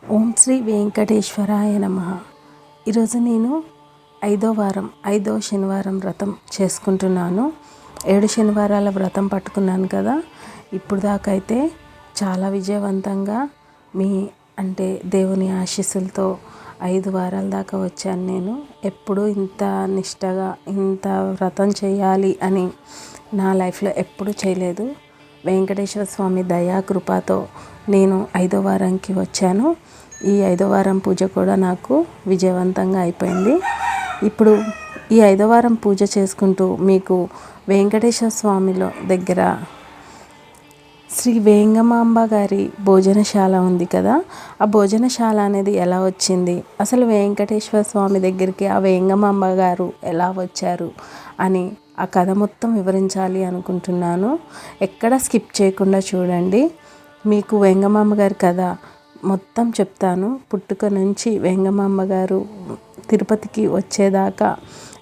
ఓం శ్రీ వెంకటేశ్వరాయ నమః. ఈరోజు నేను ఐదో శనివారం వ్రతం చేసుకుంటున్నాను. 7 శనివారాల వ్రతం పట్టుకున్నాను కదా. ఇప్పుడు దాకా అయితే చాలా విజయవంతంగా దేవుని ఆశీస్సులతో 5 వారాల దాకా వచ్చాను. నేను ఎప్పుడూ ఇంత నిష్టగా ఇంత వ్రతం చేయాలి అని నా లైఫ్లో ఎప్పుడూ చేయలేదు. వెంకటేశ్వర స్వామి దయా కృపతో నేను 5వ వారానికి వచ్చాను. ఈ 5వ వారం పూజ కూడా నాకు విజయవంతంగా అయిపోయింది. ఇప్పుడు ఈ 5వ వారం పూజ చేసుకుంటూ మీకు వెంకటేశ్వర స్వామిలో దగ్గర శ్రీ వేంగమాంబ గారి భోజనశాల ఉంది కదా. ఆ భోజనశాల అనేది ఎలా వచ్చింది, అసలు వెంకటేశ్వర స్వామి దగ్గరికి ఆ వేంగమాంబ గారు ఎలా వచ్చారు అని ఆ కథ మొత్తం వివరించాలి అనుకుంటున్నాను. ఎక్కడ స్కిప్ చేయకుండా చూడండి. మీకు వేంగమాంబ గారి కథ మొత్తం చెప్తాను. పుట్టుక నుంచి వేంగమాంబ గారు తిరుపతికి వచ్చేదాకా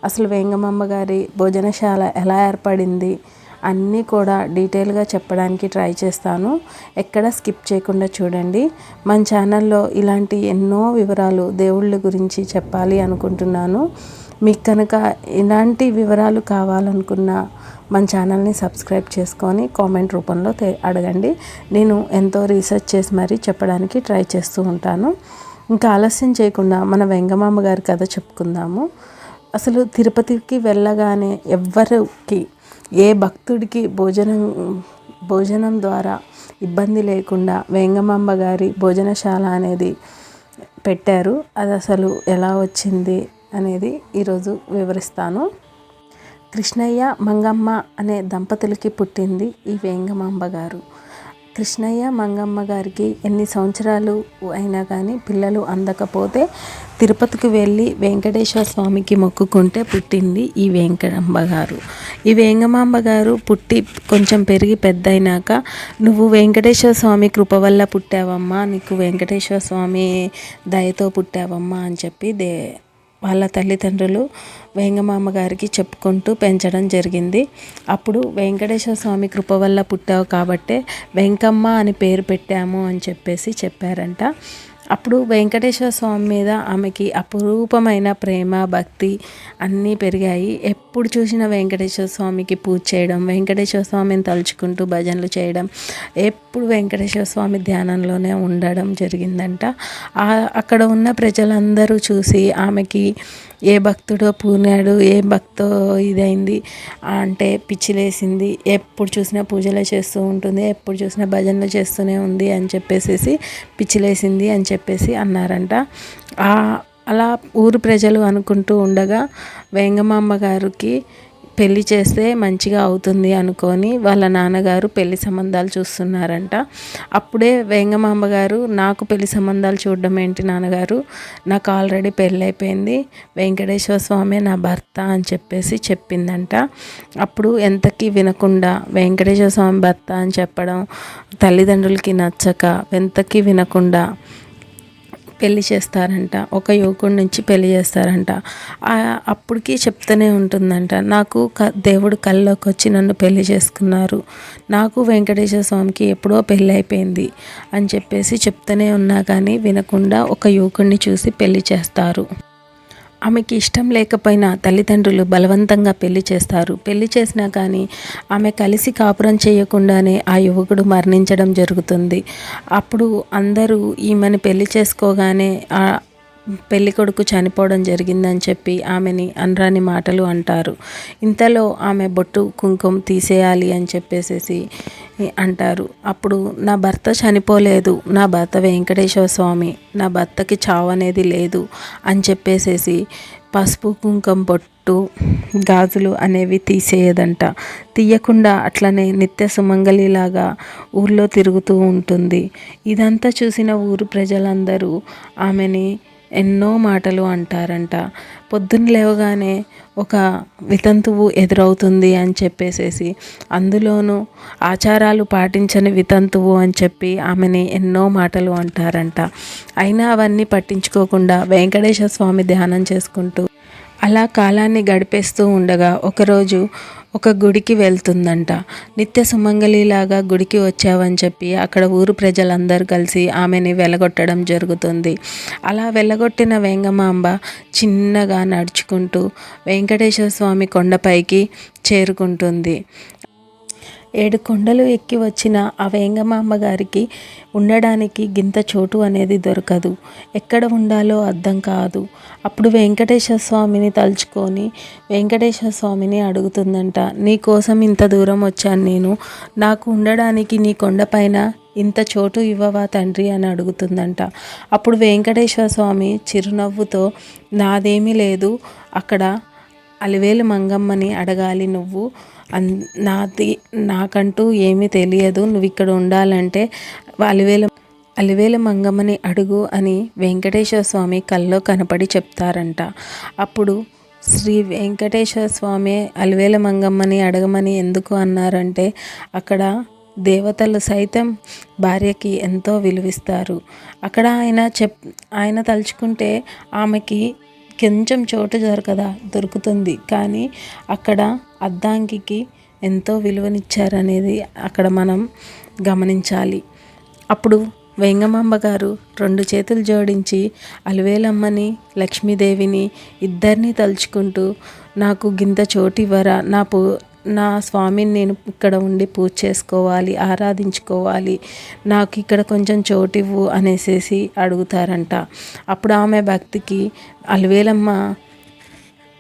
అసలు వేంగమాంబ గారి భోజనశాల ఎలా ఏర్పడింది అన్నీ కూడా డీటెయిల్గా చెప్పడానికి ట్రై చేస్తాను. ఎక్కడ స్కిప్ చేయకుండా చూడండి. మన ఛానల్లో ఇలాంటి ఎన్నో వివరాలు దేవుళ్ళ గురించి చెప్పాలి అనుకుంటున్నాను. మీకు కనుక ఇలాంటి వివరాలు కావాలనుకున్నా మన ఛానల్ని సబ్స్క్రైబ్ చేసుకొని కామెంట్ రూపంలో అడగండి. నేను ఎంతో రీసెర్చ్ చేసి మరీ చెప్పడానికి ట్రై చేస్తూ ఉంటాను. ఇంకా ఆలస్యం చేయకుండా మన వెంగమాంబ గారి కథ చెప్పుకుందాము. అసలు తిరుపతికి వెళ్ళగానే ఎవ్వరికి ఏ భక్తుడికి భోజనం ద్వారా ఇబ్బంది లేకుండా వేంగమాంబ గారి భోజనశాల అనేది పెట్టారు. అది అసలు ఎలా వచ్చింది అనేది ఈరోజు వివరిస్తాను. కృష్ణయ్య మంగమ్మ అనే దంపతులకి పుట్టింది ఈ వేంగమాంబ గారు. కృష్ణయ్య మంగమ్మ గారికి ఎన్ని సంవత్సరాలు అయినా కానీ పిల్లలు అందకపోతే తిరుపతికి వెళ్ళి వెంకటేశ్వర స్వామికి మొక్కుకుంటే పుట్టింది ఈ వేంకటమ్మ గారు. ఈ వేంగమాంబ గారు పుట్టి కొంచెం పెరిగి పెద్ద అయినాక, నువ్వు వెంకటేశ్వర స్వామి కృప వల్ల పుట్టావమ్మా, నీకు వెంకటేశ్వర స్వామి దయతో పుట్టావమ్మా అని చెప్పి వాళ్ళ తల్లిదండ్రులు వేంగమాంబ గారికి చెప్పుకుంటూ పెంచడం జరిగింది. అప్పుడు వెంకటేశ్వర స్వామి కృప వల్ల పుట్టావు కాబట్టే వెంకమ్మ అని పేరు పెట్టాము అని చెప్పారంట. అప్పుడు వెంకటేశ్వర స్వామి మీద ఆమెకి అపురూపమైన ప్రేమ భక్తి అన్నీ పెరిగాయి. ఎప్పుడు చూసినా వెంకటేశ్వర స్వామికి పూజ చేయడం, వెంకటేశ్వర స్వామిని తలుచుకుంటూ భజనలు చేయడం, ఎప్పుడు వెంకటేశ్వర స్వామి ధ్యానంలోనే ఉండడం జరిగిందంట. అక్కడ ఉన్న ప్రజలందరూ చూసి ఆమెకి ఏ భక్తుడో పూనాడు, ఏ భక్తో ఇదైంది అంటే పిచ్చిలేసింది, ఎప్పుడు చూసినా పూజలే చేస్తూ ఉంటుంది, ఎప్పుడు చూసినా భజనలు చేస్తూనే ఉంది అని చెప్పేసి పిచ్చిలేసింది అని చెప్పేసి అన్నారంట. అలా ఊరు ప్రజలు అనుకుంటూ ఉండగా వేంగమాంబ గారికి పెళ్లి చేస్తే మంచిగా అవుతుంది అనుకొని వాళ్ళ నాన్నగారు పెళ్లి సంబంధాలు చూస్తున్నారంట. అప్పుడే వేంగమాంబ గారు, నాకు పెళ్లి సంబంధాలు చూడడం ఏంటి నాన్నగారు, నాకు ఆల్రెడీ పెళ్ళి అయిపోయింది, వెంకటేశ్వర స్వామి నా భర్త అని చెప్పేసి చెప్పిందంట. అప్పుడు ఎంతకీ వినకుండా వెంకటేశ్వర స్వామి భర్త అని చెప్పడం తల్లిదండ్రులకి నచ్చక ఎంతకీ వినకుండా పెళ్లి చేస్తారంట. ఒక యువకుడి నుంచి పెళ్లి చేస్తారంట. అప్పటికి చెప్తూనే ఉంటుందంట, నాకు దేవుడు కల్లోకి వచ్చి నన్ను పెళ్లి చేసుకున్నారు, నాకు వెంకటేశ్వర స్వామికి ఎప్పుడో పెళ్ళి అయిపోయింది అని చెప్పేసి చెప్తూనే ఉన్నా కానీ వినకుండా ఒక యువకుడిని చూసి పెళ్లి చేస్తారు. ఆమెకి ఇష్టం లేకపోయినా తల్లిదండ్రులు బలవంతంగా పెళ్లి చేస్తారు. పెళ్లి చేసినా కానీ ఆమె కలిసి కాపురం చేయకుండానే ఆ యువకుడు మరణించడం జరుగుతుంది. అప్పుడు అందరూ ఈమెను పెళ్లి చేసుకోగానే పెళ్లి కొడుకు చనిపోవడం జరిగిందని చెప్పి ఆమెని అనరాని మాటలు అంటారు. ఇంతలో ఆమె బొట్టు కుంకుమ తీసేయాలి అని చెప్పేసి అంటారు. అప్పుడు నా భర్త చనిపోలేదు, నా భర్త వెంకటేశ్వర స్వామి, నా భర్తకి చావు అనేది లేదు అని చెప్పేసి పసుపు కుంకుమ బొట్టు గాజులు అనేవి తీసేయదంట. తీయకుండా అట్లనే నిత్య సుమంగళిలాగా ఊర్లో తిరుగుతూ ఉంటుంది. ఇదంతా చూసిన ఊరు ప్రజలందరూ ఆమెని ఎన్నో మాటలు అంటారంట. పొద్దున్న లేవగానే ఒక వితంతువు ఎదురవుతుంది అని చెప్పేసి, అందులోనూ ఆచారాలు పాటించని వితంతువు అని చెప్పి ఆమెని ఎన్నో మాటలు అంటారంట. అయినా అవన్నీ పట్టించుకోకుండా వెంకటేశ్వర స్వామి ధ్యానం చేసుకుంటూ అలా కాలాన్ని గడిపేస్తూ ఉండగా ఒకరోజు ఒక గుడికి వెళ్తుందంట. నిత్య సుమంగళిలాగా గుడికి వచ్చావని చెప్పి అక్కడ ఊరు ప్రజలందరూ కలిసి ఆమెని వెలగొట్టడం జరుగుతుంది. అలా వెలగొట్టిన వేంగమాంబ చిన్నగా నడుచుకుంటూ వెంకటేశ్వర స్వామి కొండపైకి చేరుకుంటుంది. 7 కొండలు ఎక్కి వచ్చిన ఆ వేంగమాంబ గారికి ఉండడానికి గింత చోటు అనేది దొరకదు. ఎక్కడ ఉండాలో అర్థం కాదు. అప్పుడు వెంకటేశ్వర స్వామిని తలుచుకొని వెంకటేశ్వర స్వామిని అడుగుతుందంట, నీ కోసం ఇంత దూరం వచ్చాను నేను, నాకు ఉండడానికి నీ కొండపైన ఇంత చోటు ఇవ్వవా తండ్రి అని అడుగుతుందంట. అప్పుడు వెంకటేశ్వర స్వామి చిరునవ్వుతో, నాదేమీ లేదు, అక్కడ అలివేలు మంగమ్మని అడగాలి నువ్వు, నాకంటూ ఏమీ తెలియదు, నువ్వు ఇక్కడ ఉండాలంటే అలివేలు మంగమ్మని అడుగు అని వెంకటేశ్వర స్వామి కల్లో కనపడి చెప్తారంట. అప్పుడు శ్రీ వెంకటేశ్వర స్వామి అలివేలు మంగమ్మని అడగమని ఎందుకు అన్నారంటే, అక్కడ దేవతలు సైతం భార్యకి ఎంతో విలువిస్తారు. అక్కడ ఆయన తలుచుకుంటే ఆమెకి కొంచెం చోటు దొరుకుతుంది, కానీ అక్కడ అర్ధాంగికి ఎంతో విలువనిచ్చారనేది అక్కడ మనం గమనించాలి. అప్పుడు వేంగమాంబ గారు 2 చేతులు జోడించి అలివేలమ్మని లక్ష్మీదేవిని ఇద్దరిని తలుచుకుంటూ, నాకు గింత చోటు ఇవ్వరా, నా స్వామిని నేను ఇక్కడ ఉండి పూజ చేసుకోవాలి, ఆరాధించుకోవాలి, నాకు ఇక్కడ కొంచెం చోటు ఇవ్వు అనేసి అడుగుతారంట. అప్పుడు ఆమె భక్తికి అలివేలమ్మ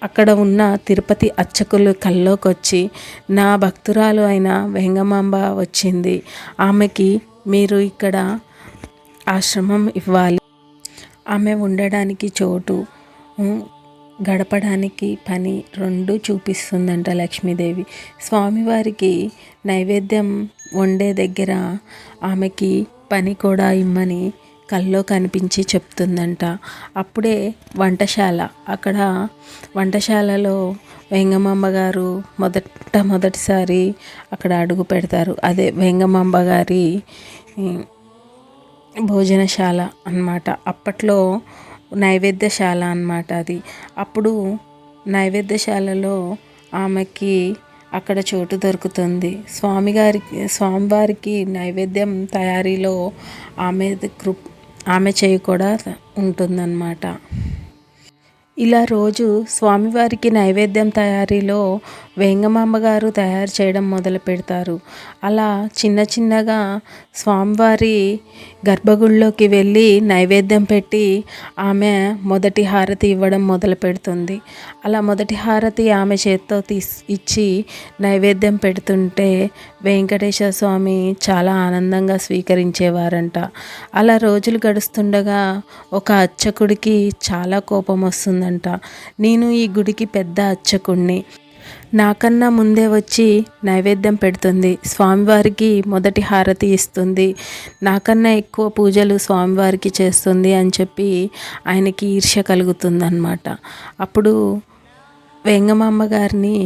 అక్కడ ఉన్న తిరుపతి అర్చకులు కల్లోకి వచ్చి, నా భక్తురాలు అయిన వేంగమాంబ వచ్చింది, ఆమెకి మీరు ఇక్కడ ఆశ్రమం ఇవ్వాలి, ఆమె ఉండడానికి చోటు, గడపడానికి పని 2 చూపిస్తుందంట లక్ష్మీదేవి. స్వామివారికి నైవేద్యం వండే దగ్గర ఆమెకి పని కూడా ఇమ్మని కల్లో కనిపించి చెప్తుందంట. అప్పుడే అక్కడ వంటశాలలో వేంగమాంబ గారు మొదటిసారి అక్కడ అడుగు పెడతారు. అదే వేంగమాంబ గారి భోజనశాల అన్నమాట. అప్పట్లో నైవేద్యశాల అన్నమాట అది. అప్పుడు నైవేద్యశాలలో ఆమెకి అక్కడ చోటు దొరుకుతుంది. స్వామివారికి నైవేద్యం తయారీలో ఆమె చేయి కూడా ఉంటుందన్నమాట. ఇలా రోజు స్వామివారికి నైవేద్యం తయారీలో వేంగమాంబ గారు తయారు చేయడం మొదలు పెడతారు. అలా చిన్నగా స్వామివారి గర్భగుడిలోకి వెళ్ళి నైవేద్యం పెట్టి ఆమె మొదటి హారతి ఇవ్వడం మొదలు పెడుతుంది. అలా మొదటి హారతి ఆమె చేత్తో ఇచ్చి నైవేద్యం పెడుతుంటే వెంకటేశ్వర స్వామి చాలా ఆనందంగా స్వీకరించేవారంట. అలా రోజులు గడుస్తుండగా ఒక అర్చకుడికి చాలా కోపం వస్తుందంట. నేను ఈ గుడికి పెద్ద అర్చకుడిని, నాకన్నా ముందే వచ్చి నైవేద్యం పెడుతుంది, స్వామివారికి మొదటి హారతి ఇస్తుంది, నాకన్నా ఎక్కువ పూజలు స్వామివారికి చేస్తుంది అని చెప్పి ఆయనకి ఈర్ష్య కలుగుతుందన్నమాట. అప్పుడు వేంగమాంబ గారిని,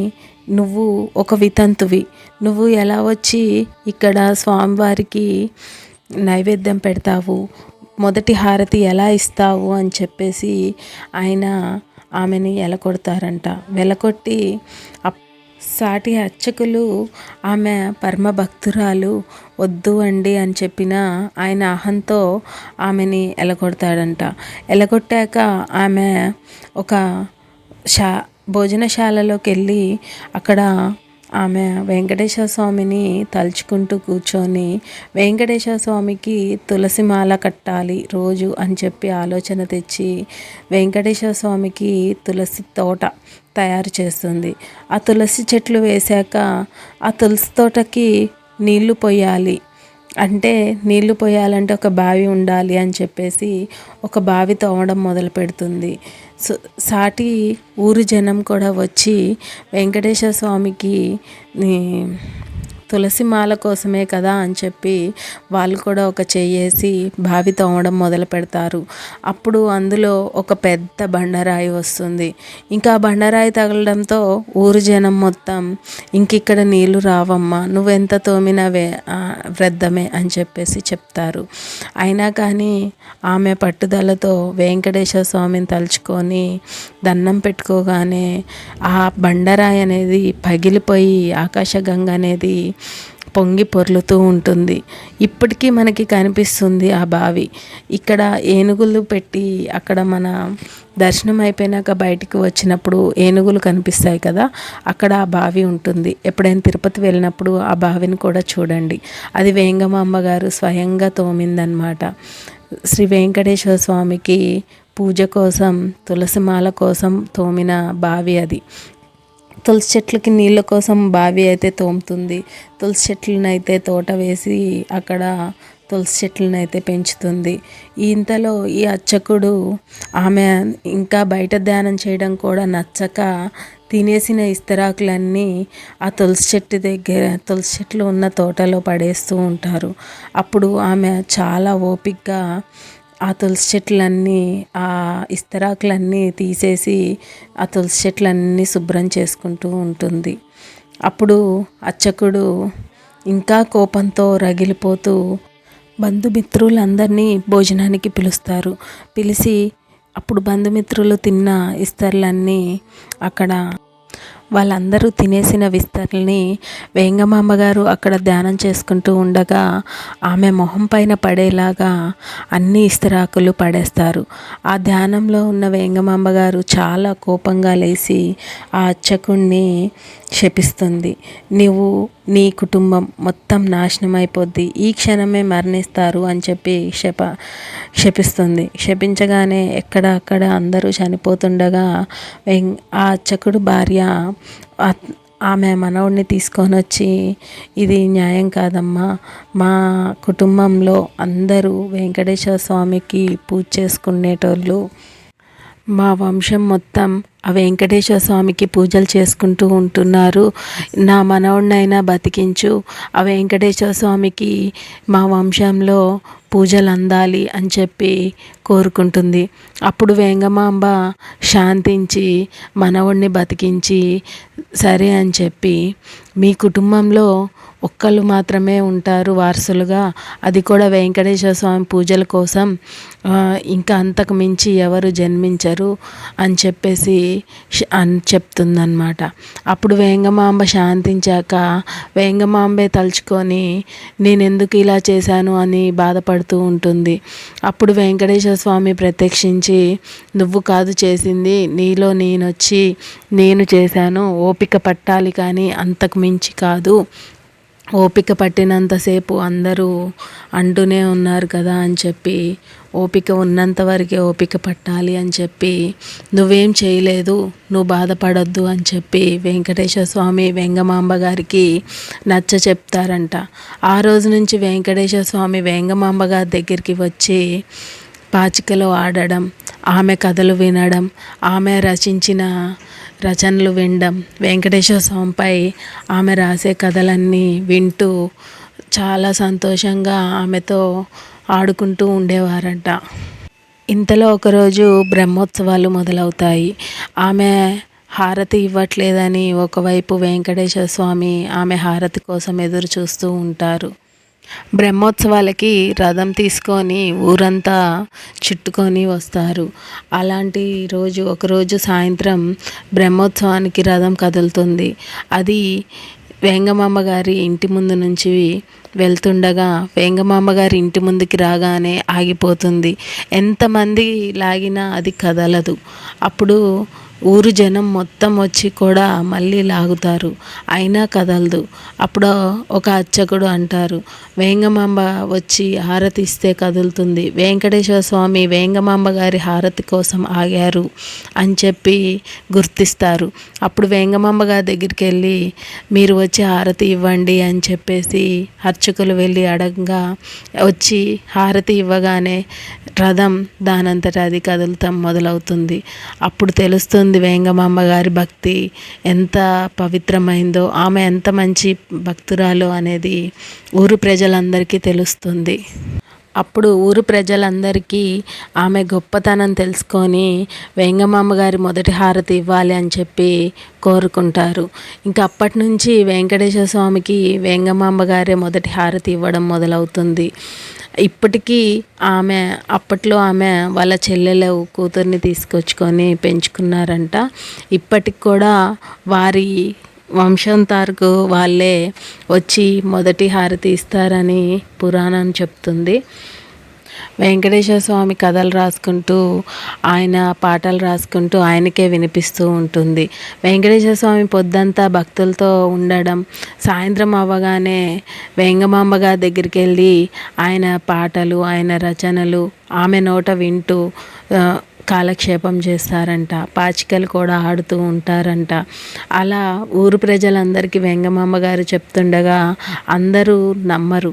నువ్వు ఒక వితంతువి, నువ్వు ఎలా వచ్చి ఇక్కడ స్వామివారికి నైవేద్యం పెడతావు, మొదటి హారతి ఎలా ఇస్తావు అని చెప్పేసి ఆయన ఆమెని ఎలకొడతారంట. వెలకొట్టి సాటి అర్చకులు ఆమె పరమ భక్తురాలు, వద్దు అండి అని చెప్పిన ఆయన అహంతో ఆమెని ఎలగొడతాడంట. ఎలగొట్టాక ఆమె ఒక భోజనశాలలోకి వెళ్ళి అక్కడ ఆమె వెంకటేశ్వర స్వామిని తలుచుకుంటూ కూర్చొని వెంకటేశ్వర స్వామికి తులసి మాల కట్టాలి రోజు అని చెప్పి ఆలోచన తెచ్చి వెంకటేశ్వర స్వామికి తులసి తోట తయారు చేస్తుంది. ఆ తులసి చెట్లు వేశాక ఆ తులసి తోటకి నీళ్లు పోయాలి, అంటే నీళ్లు పోయాలంటే ఒక బావి ఉండాలి అని చెప్పేసి ఒక బావి తవ్వడం మొదలు పెడుతుంది. సాటి ఊరు జనం కూడా వచ్చి వెంకటేశ్వర స్వామికి తులసి మాల కోసమే కదా అని చెప్పి వాళ్ళు కూడా ఒక చెయ్యేసి బావి తవ్వడం మొదలు పెడతారు. అప్పుడు అందులో ఒక పెద్ద బండరాయి వస్తుంది. ఇంకా బండరాయి తగలడంతో ఊరు జనం మొత్తం ఇంకిక్కడ నీళ్లు రావమ్మా, నువ్వెంత తోమినా వ్యర్థమే అని చెప్పేసి చెప్తారు. అయినా కానీ ఆమె పట్టుదలతో వెంకటేశ్వర స్వామిని తలుచుకొని దండం పెట్టుకోగానే ఆ బండరాయి అనేది పగిలిపోయి ఆకాశగంగ అనేది పొంగి పొర్లుతూ ఉంటుంది. ఇప్పటికీ మనకి కనిపిస్తుంది ఆ బావి. ఇక్కడ ఏనుగులు పెట్టి అక్కడ మన దర్శనం అయిపోయినాక బయటికి వచ్చినప్పుడు ఏనుగులు కనిపిస్తాయి కదా, అక్కడ ఆ బావి ఉంటుంది. ఎప్పుడైనా తిరుపతి వెళ్ళినప్పుడు ఆ బావిని కూడా చూడండి. అది వేంగమాంబ గారు స్వయంగా తోమిందనమాట. శ్రీ వెంకటేశ్వర స్వామికి పూజ కోసం తులసిమాల కోసం తోమిన బావి అది. తులసి చెట్లకి నీళ్ళ కోసం బావి అయితే తోముతుంది. తులసి చెట్లను అయితే తోట వేసి అక్కడ తులసి చెట్లను అయితే పెంచుతుంది. ఇంతలో ఈ అర్చకుడు ఆమె ఇంకా బయట ధ్యానం చేయడం కూడా నచ్చక తినేసిన ఇస్తరాకులన్నీ ఆ తులసి చెట్లు ఉన్న తోటలో పడేస్తూ ఉంటారు. అప్పుడు ఆమె చాలా ఓపికగా ఆ తులసి చెట్లన్నీ ఆ ఇస్తరాకులన్నీ తీసేసి ఆ తులసి చెట్లన్నీ శుభ్రం చేసుకుంటూ ఉంటుంది. అప్పుడు అర్చకుడు ఇంకా కోపంతో రగిలిపోతూ బంధుమిత్రులందరినీ భోజనానికి పిలుస్తారు. పిలిచి అప్పుడు బంధుమిత్రులు తిన్న ఇస్తర్లన్నీ అక్కడ వాళ్ళందరూ తినేసిన విస్తర్లని వేంగమాంబ గారు అక్కడ ధ్యానం చేసుకుంటూ ఉండగా ఆమె మొహం పైన పడేలాగా అన్ని ఇస్తరాకులు పడేస్తారు. ఆ ధ్యానంలో ఉన్న వేంగమాంబ గారు చాలా కోపంగా లేచి ఆ అర్చకుణ్ణి శపిస్తుంది. నీవు నీ కుటుంబం మొత్తం నాశనం అయిపోద్ది, ఈ క్షణమే మరణిస్తారు అని చెప్పి శపిస్తుంది. శపించగానే అక్కడ అందరూ చనిపోతుండగా ఆ అర్చకుడు భార్య ఆమె మనవడిని తీసుకొని వచ్చి, ఇది న్యాయం కాదమ్మా, మా కుటుంబంలో అందరూ వెంకటేశ్వర స్వామికి పూజ చేసుకునేటోళ్ళు, మా వంశం మొత్తం ఆ వెంకటేశ్వర స్వామికి పూజలు చేసుకుంటూ ఉంటున్నారు. నా మనవడినైనా బతికించు, ఆ వెంకటేశ్వర స్వామికి మా వంశంలో పూజలు అందాలి అని చెప్పి కోరుకుంటుంది. అప్పుడు వేంగమాంబ శాంతించి మనవడిని బతికించి సరే అని చెప్పి, మీ కుటుంబంలో ఒక్కళ్ళు మాత్రమే ఉంటారు వారసులుగా, అది కూడా వెంకటేశ్వర స్వామి పూజల కోసం, ఇంకా అంతకు మించి ఎవరు జన్మించరు అని చెప్పేసి చెప్తుందన్నమాట. అప్పుడు వేంగమాంబ శాంతించాక వేంగమాంబే తలుచుకొని నేను ఎందుకు ఇలా చేశాను అని బాధపడుతూ ఉంటుంది. అప్పుడు వెంకటేశ్వర స్వామి ప్రత్యక్షించి, నువ్వు కాదు చేసింది, నీలో నేనొచ్చి నేను చేశాను, ఓపిక పట్టాలి కానీ అంతకు మించి కాదు, ఓపిక పట్టినంతసేపు అందరూ అంటూనే ఉన్నారు కదా అని చెప్పి, ఓపిక ఉన్నంత వరకే ఓపిక పట్టాలి అని చెప్పి, నువ్వేం చేయలేదు, నువ్వు బాధపడొద్దు అని చెప్పి వెంకటేశ్వర స్వామి వేంగమాంబ గారికి నచ్చ చెప్తారంట. ఆ రోజు నుంచి వెంకటేశ్వర స్వామి వేంగమాంబ గారి దగ్గరికి వచ్చి పాచికలో ఆడడం, ఆమె కథలు వినడం, ఆమె రచించిన రచనలు వినడం, వెంకటేశ్వర స్వామిపై ఆమె రాసే కథలన్నీ వింటూ చాలా సంతోషంగా ఆమెతో ఆడుకుంటూ ఉండేవారంట. ఇంతలో ఒకరోజు బ్రహ్మోత్సవాలు మొదలవుతాయి. ఆమె హారతి ఇవ్వట్లేదని ఒకవైపు వెంకటేశ్వర స్వామి ఆమె హారతి కోసం ఎదురు చూస్తూ ఉంటారు. బ్రహ్మోత్సవాలకి రథం తీసుకొని ఊరంతా చుట్టుకొని వస్తారు. అలాంటి రోజు ఒకరోజు సాయంత్రం బ్రహ్మోత్సవానికి రథం కదులుతుంది. అది వేంగమాంబ గారి ఇంటి ముందు నుంచి వెళ్తుండగా వేంగమాంబ గారి ఇంటి ముందుకి రాగానే ఆగిపోతుంది. ఎంతమంది లాగినా అది కదలదు. అప్పుడు ఊరు జనం మొత్తం వచ్చి కూడా మళ్ళీ లాగుతారు, అయినా కదలదు. అప్పుడు ఒక అర్చకుడు అంటారు, వేంగమాంబ వచ్చి హారతి ఇస్తే కదులుతుంది, వెంకటేశ్వర స్వామి వేంగమాంబ గారి హారతి కోసం ఆగారు అని చెప్పి గుర్తిస్తారు. అప్పుడు వేంగమాంబ గారి దగ్గరికి వెళ్ళి మీరు వచ్చి హారతి ఇవ్వండి అని చెప్పేసి అర్చకులు వెళ్ళి అడగగా వచ్చి హారతి ఇవ్వగానే రథం దానంతట అది కదులుతాం మొదలవుతుంది. అప్పుడు తెలుస్తుంది తెలుస్తుంది వేంగమాంబ గారి భక్తి ఎంత పవిత్రమైందో, ఆమె ఎంత మంచి భక్తురాలో అనేది ఊరు ప్రజలందరికీ తెలుస్తుంది. అప్పుడు ఊరు ప్రజలందరికీ ఆమె గొప్పతనం తెలుసుకొని వేంగమాంబ గారి మొదటి హారతి ఇవ్వాలి అని చెప్పి కోరుకుంటారు. ఇంకా అప్పటి నుంచి వెంకటేశ్వర స్వామికి వేంగమాంబ గారే మొదటి హారతి ఇవ్వడం మొదలవుతుంది. ఇప్పటికీ అప్పట్లో ఆమె వాళ్ళ చెల్లెలు కూతుర్ని తీసుకొచ్చుకొని పెంచుకున్నారంట. ఇప్పటికి కూడా వారి వంశంతారకు వాళ్ళే వచ్చి మొదటి హారతి ఇస్తారని పురాణం చెప్తుంది. వెంకటేశ్వర స్వామి కథలు రాసుకుంటూ, ఆయన పాటలు రాసుకుంటూ ఆయనకే వినిపిస్తూ ఉంటుంది. వెంకటేశ్వర స్వామి పొద్దంతా భక్తులతో ఉండడం, సాయంత్రం అవ్వగానే వేంగమాంబ గారి దగ్గరికి వెళ్ళి ఆయన పాటలు, ఆయన రచనలు ఆమె నోట వింటూ కాలక్షేపం చేస్తారంట. పాచికలు కూడా ఆడుతూ ఉంటారంట. అలా ఊరు ప్రజలందరికీ వేంగమాంబ గారు చెప్తుండగా అందరూ నమ్మరు.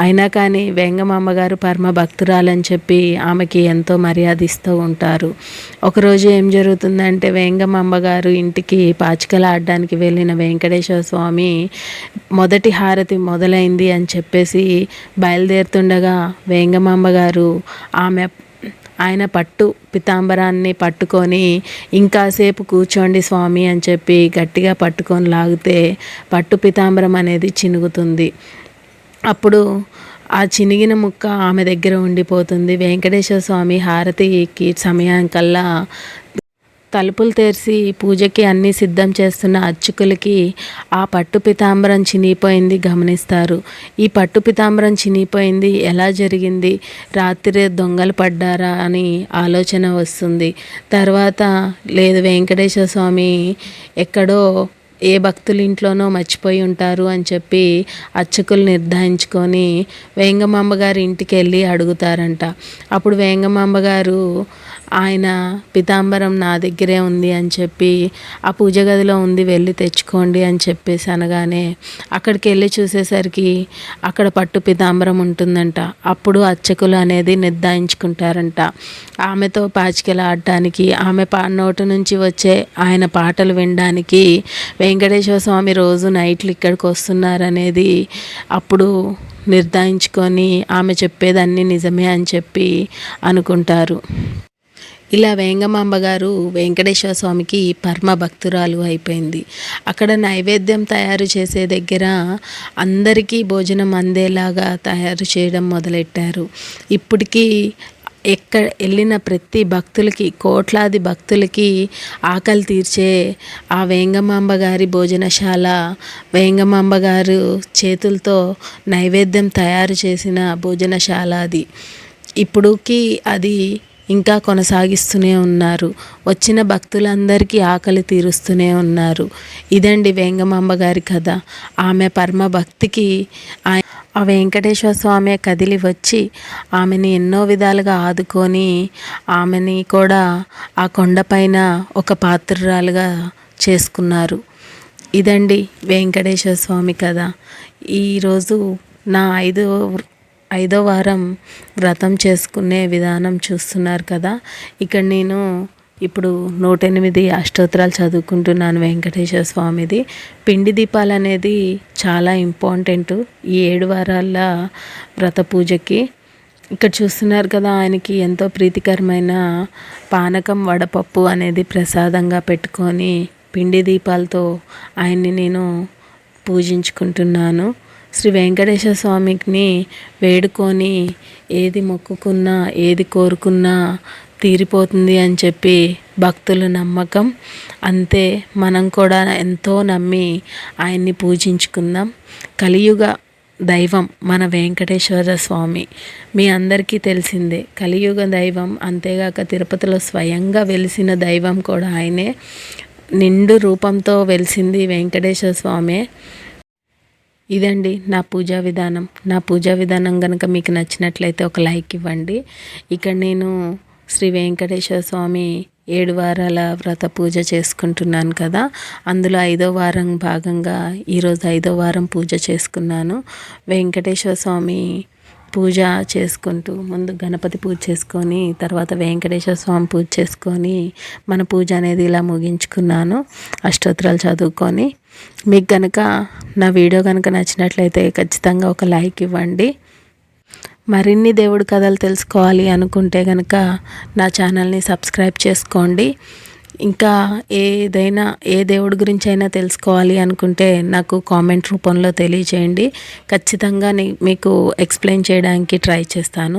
అయినా కానీ వేంగమాంబ గారు పరమ భక్తురాలని చెప్పి ఆమెకి ఎంతో మర్యాద ఇస్తూ ఉంటారు. ఒకరోజు ఏం జరుగుతుందంటే, వేంగమాంబ గారు ఇంటికి పాచికలు ఆడడానికి వెళ్ళిన వెంకటేశ్వర స్వామి మొదటి హారతి మొదలైంది అని చెప్పేసి బయలుదేరుతుండగా వేంగమాంబ గారు ఆయన పట్టు పితాంబరాన్ని పట్టుకొని ఇంకాసేపు కూర్చోండి స్వామి అని చెప్పి గట్టిగా పట్టుకొని లాగితే పట్టు పితాంబరం అనేది చినుగుతుంది. అప్పుడు ఆ చినిగిన ముక్క ఆమె దగ్గర ఉండిపోతుంది. వెంకటేశ్వర స్వామి హారతికి సమయానికల్లా తలుపులు తెరిచి పూజకి అన్నీ సిద్ధం చేస్తున్న అర్చకులకి ఆ పట్టు పితాంబరం చినిగిపోయింది గమనిస్తారు. ఈ పట్టు పితాంబరం చినిగిపోయింది ఎలా జరిగింది, రాత్రి దొంగలు పడ్డారా అని ఆలోచన వస్తుంది. తర్వాత లేదు, వెంకటేశ్వర స్వామి ఎక్కడో ఏ భక్తుల ఇంట్లోనో మర్చిపోయి ఉంటారు అని చెప్పి అర్చకులు నిర్ధారించుకొని వేంగమాంబ గారి ఇంటికి వెళ్ళి అడుగుతారంట. అప్పుడు వేంగమాంబ గారు ఆయన పితాంబరం నా దగ్గరే ఉంది అని చెప్పి, ఆ పూజ గదిలో ఉంది వెళ్ళి తెచ్చుకోండి అని చెప్పేసి అనగానే అక్కడికి వెళ్ళి చూసేసరికి అక్కడ పట్టు పితాంబరం ఉంటుందంట. అప్పుడు అర్చకులు అనేది నిర్ధారించుకుంటారంట ఆమెతో పాచికలు ఆడటానికి, ఆమె నోటి నుంచి వచ్చే ఆయన పాటలు వినడానికి వెంకటేశ్వర స్వామి రోజు నైట్లు ఇక్కడికి వస్తున్నారనేది అప్పుడు నిర్ధారించుకొని ఆమె చెప్పేదన్నీ నిజమే అని చెప్పి అనుకుంటారు. ఇలా వేంగమాంబ గారు వెంకటేశ్వర స్వామికి పరమ భక్తురాలు అయిపోయింది. అక్కడ నైవేద్యం తయారు చేసే దగ్గర అందరికీ భోజనం అందేలాగా తయారు చేయడం మొదలెట్టారు. ఇప్పటికీ వెళ్ళిన ప్రతి భక్తులకి, కోట్లాది భక్తులకి ఆకలి తీర్చే ఆ వేంగమాంబ గారి భోజనశాల, వేంగమాంబ గారు చేతులతో నైవేద్యం తయారు చేసిన భోజనశాల అది. ఇప్పుడుకి అది ఇంకా కొనసాగిస్తూనే ఉన్నారు. వచ్చిన భక్తులందరికీ ఆకలి తీరుస్తూనే ఉన్నారు. ఇదండి వేంగమాంబ గారి కథ. ఆమె పరమ భక్తికి ఆ వెంకటేశ్వర స్వామి కదిలి వచ్చి ఆమెని ఎన్నో విధాలుగా ఆదుకొని ఆమెని కూడా ఆ కొండపైన ఒక పాత్రురాలుగా చేసుకున్నారు. ఇదండి వెంకటేశ్వర స్వామి కథ. ఈరోజు నా ఐదో వారం వ్రతం చేసుకునే విధానం చూస్తున్నారు కదా. ఇక్కడ నేను ఇప్పుడు 108 అష్టోత్తరాలు చదువుకుంటున్నాను వెంకటేశ్వర స్వామిది. పిండి దీపాలు అనేది చాలా ఇంపార్టెంట్ ఈ 7 వారాల వ్రత పూజకి. ఇక్కడ చూస్తున్నారు కదా, ఆయనకి ఎంతో ప్రీతికరమైన పానకం, వడపప్పు అనేది ప్రసాదంగా పెట్టుకొని పిండి దీపాలతో ఆయన్ని నేను పూజించుకుంటున్నాను. శ్రీ వెంకటేశ్వర స్వామిని వేడుకొని ఏది మొక్కుకున్నా, ఏది కోరుకున్నా తీరిపోతుంది అని చెప్పి భక్తుల నమ్మకం. అంతే, మనం కూడా ఎంతో నమ్మి ఆయన్ని పూజించుకుందాం. కలియుగ దైవం మన వెంకటేశ్వర స్వామి మీ అందరికీ తెలిసిందే. కలియుగ దైవం, అంతేగాక తిరుపతిలో స్వయంగా వెలిసిన దైవం కూడా ఆయనే. నిండు రూపంతో వెలిసింది వెంకటేశ్వర స్వామే. ఇదండి నా పూజా విధానం. నా పూజా విధానం కనుక మీకు నచ్చినట్లయితే ఒక లైక్ ఇవ్వండి. ఇక్కడ నేను శ్రీ వెంకటేశ్వర స్వామి 7 వారాల వ్రత పూజ చేసుకుంటున్నాను కదా, అందులో 5వ వారం భాగంగా ఈరోజు 5వ వారం పూజ చేసుకున్నాను. వెంకటేశ్వర స్వామి పూజ చేసుకుంటూ ముందు గణపతి పూజ చేసుకొని తర్వాత వెంకటేశ్వర స్వామి పూజ చేసుకొని మన పూజ అనేది ఇలా ముగించుకున్నాను అష్టోత్తరాలు చదువుకొని. మీకు కనుక నా వీడియో కనుక నచ్చినట్లయితే ఖచ్చితంగా ఒక లైక్ ఇవ్వండి. మరిన్ని దేవుడి కథలు తెలుసుకోవాలి అనుకుంటే కనుక నా ఛానల్ని సబ్స్క్రైబ్ చేసుకోండి. ఇంకా ఏదైనా ఏ దేవుడి గురించి అయినా తెలుసుకోవాలి అనుకుంటే నాకు కామెంట్ రూపంలో తెలియచేయండి. ఖచ్చితంగా మీకు ఎక్స్ప్లెయిన్ చేయడానికి ట్రై చేస్తాను.